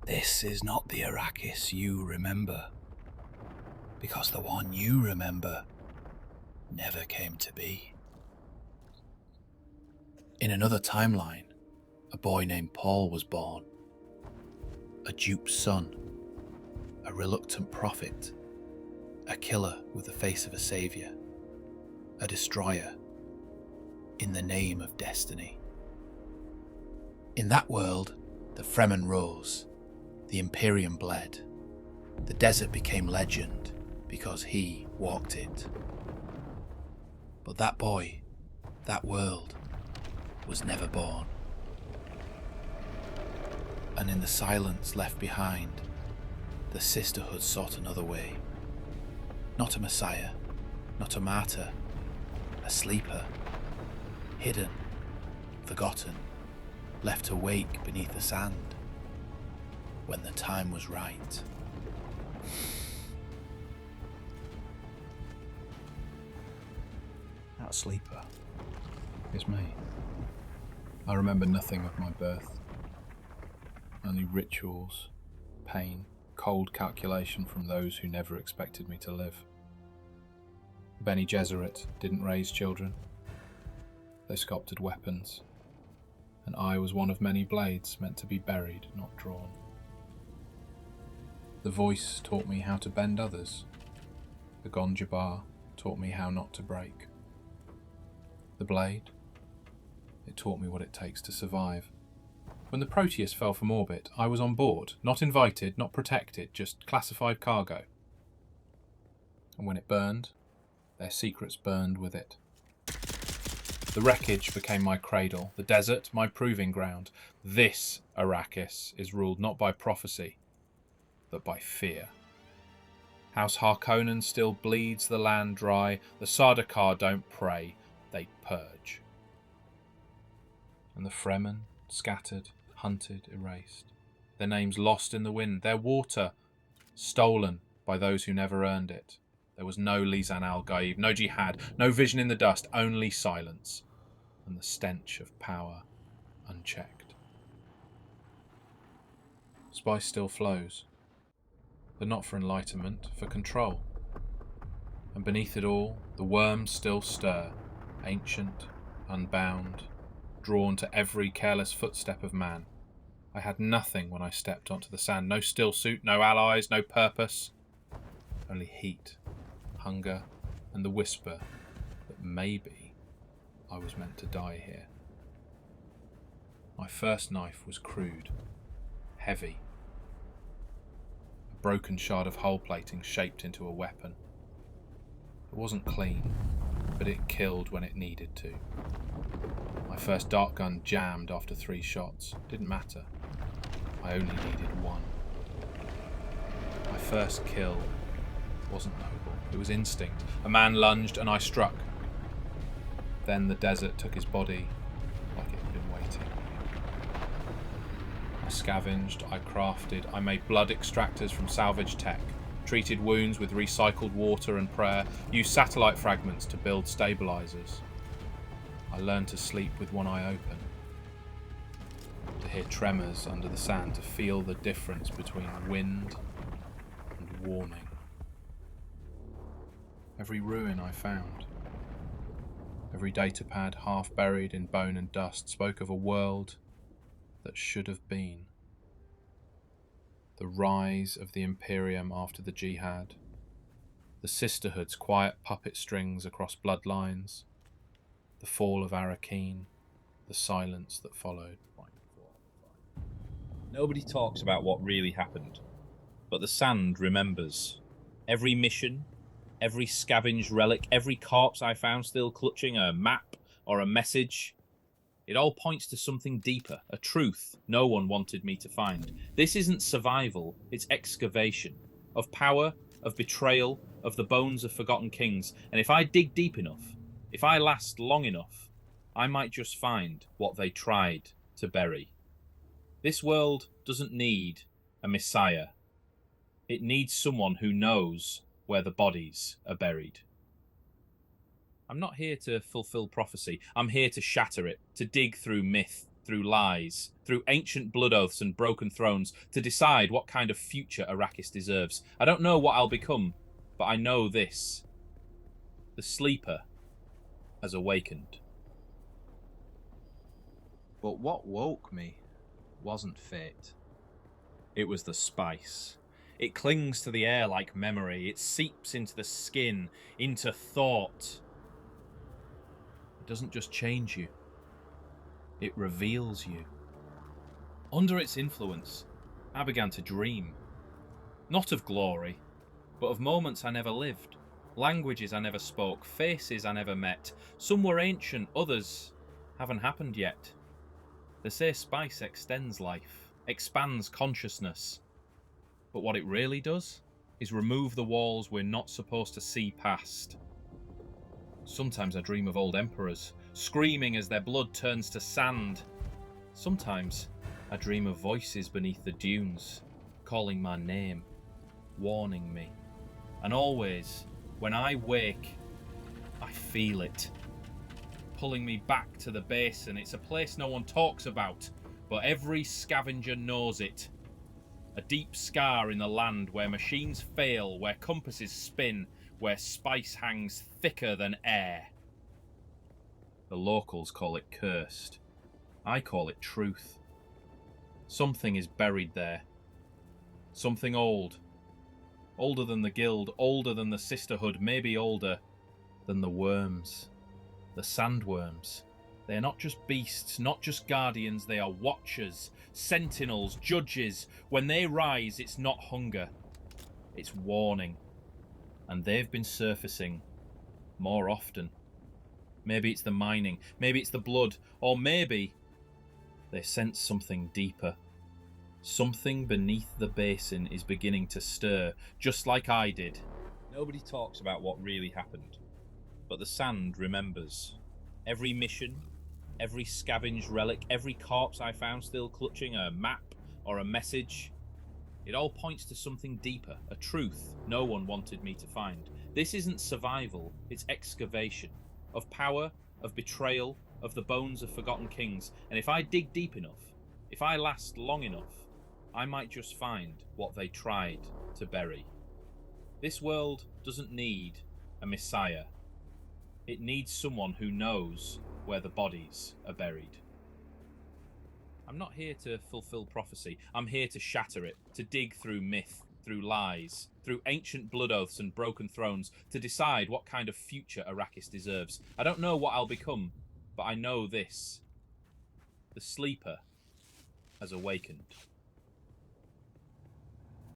This is not the Arrakis you remember, because the one you remember never came to be. In another timeline, a boy named Paul was born. A dupe's son, a reluctant prophet, a killer with the face of a saviour, a destroyer, in the name of destiny. In that world, the Fremen rose, the Imperium bled, the desert became legend because he walked it. But that boy, that world, was never born. And in the silence left behind, the sisterhood sought another way. Not a messiah, not a martyr, a sleeper, hidden, forgotten, left awake beneath the sand when the time was right. That sleeper is me. I remember nothing of my birth. Only rituals, pain, cold calculation from those who never expected me to live. Bene Gesserit didn't raise children. They sculpted weapons, and I was one of many blades meant to be buried, not drawn. The voice taught me how to bend others. The Gonjabar taught me how not to break. The blade, it taught me what it takes to survive. When the Proteus fell from orbit, I was on board, not invited, not protected, just classified cargo. And when it burned, their secrets burned with it. The wreckage became my cradle, the desert my proving ground. This Arrakis is ruled not by prophecy, but by fear. House Harkonnen still bleeds the land dry. The Sardaukar don't pray, they purge. And the Fremen, scattered, hunted, erased. Their names lost in the wind, their water stolen by those who never earned it. There was no Lisan al-Gaib, no jihad, no vision in the dust, only silence, and the stench of power unchecked. Spice still flows, but not for enlightenment, for control. And beneath it all, the worms still stir, ancient, unbound, drawn to every careless footstep of man. I had nothing when I stepped onto the sand, no still suit, no allies, no purpose, only heat, hunger, and the whisper that maybe I was meant to die here. My first knife was crude, heavy, a broken shard of hull plating shaped into a weapon. It wasn't clean, but it killed when it needed to. My first dart gun jammed after 3 shots. Didn't matter. I only needed 1. My first kill wasn't noble. It was instinct. A man lunged and I struck. Then the desert took his body like it had been waiting. I scavenged, I crafted, I made blood extractors from salvage tech, treated wounds with recycled water and prayer, used satellite fragments to build stabilizers. I learned to sleep with one eye open, to hear tremors under the sand, to feel the difference between wind and warning. Every ruin I found, every datapad half buried in bone and dust spoke of a world that should have been. The rise of the Imperium after the Jihad, the sisterhood's quiet puppet strings across bloodlines, the fall of Arrakis, the silence that followed. Nobody talks about what really happened, but the sand remembers. Every mission, every scavenged relic, every corpse I found still clutching a map or a message. It all points to something deeper, a truth no one wanted me to find. This isn't survival, it's excavation. Of power, of betrayal, of the bones of forgotten kings. And if I dig deep enough, if I last long enough, I might just find what they tried to bury. This world doesn't need a messiah. It needs someone who knows where the bodies are buried. I'm not here to fulfill prophecy. I'm here to shatter it, to dig through myth, through lies, through ancient blood oaths and broken thrones, to decide what kind of future Arrakis deserves. I don't know what I'll become, but I know this. The sleeper has awakened. But what woke me wasn't fate. It was the spice. It clings to the air like memory. It seeps into the skin, into thought. It doesn't just change you. It reveals you. Under its influence, I began to dream. Not of glory, but of moments I never lived. Languages I never spoke, faces I never met. Some were ancient, others haven't happened yet. They say spice extends life, expands consciousness. But what it really does is remove the walls we're not supposed to see past. Sometimes I dream of old emperors, screaming as their blood turns to sand. Sometimes I dream of voices beneath the dunes, calling my name, warning me. And always, when I wake, I feel it, pulling me back to the basin. It's a place no one talks about, but every scavenger knows it. A deep scar in the land where machines fail, where compasses spin, where spice hangs thicker than air. The locals call it cursed. I call it truth. Something is buried there. Something old. Older than the guild, older than the sisterhood, maybe older than the worms. The sandworms. They are not just beasts, not just guardians, they are watchers, sentinels, judges. When they rise, it's not hunger, it's warning. And they've been surfacing more often. Maybe it's the mining, maybe it's the blood, or maybe they sense something deeper. Something beneath the basin is beginning to stir, just like I did. Nobody talks about what really happened, but the sand remembers. Every mission, every scavenged relic, every corpse I found still clutching a map or a message. It all points to something deeper, a truth no one wanted me to find. This isn't survival, it's excavation. Of power, of betrayal, of the bones of forgotten kings. And if I dig deep enough, if I last long enough, I might just find what they tried to bury. This world doesn't need a messiah. It needs someone who knows where the bodies are buried. I'm not here to fulfill prophecy. I'm here to shatter it, to dig through myth, through lies, through ancient blood oaths and broken thrones, to decide what kind of future Arrakis deserves. I don't know what I'll become, but I know this. The sleeper has awakened.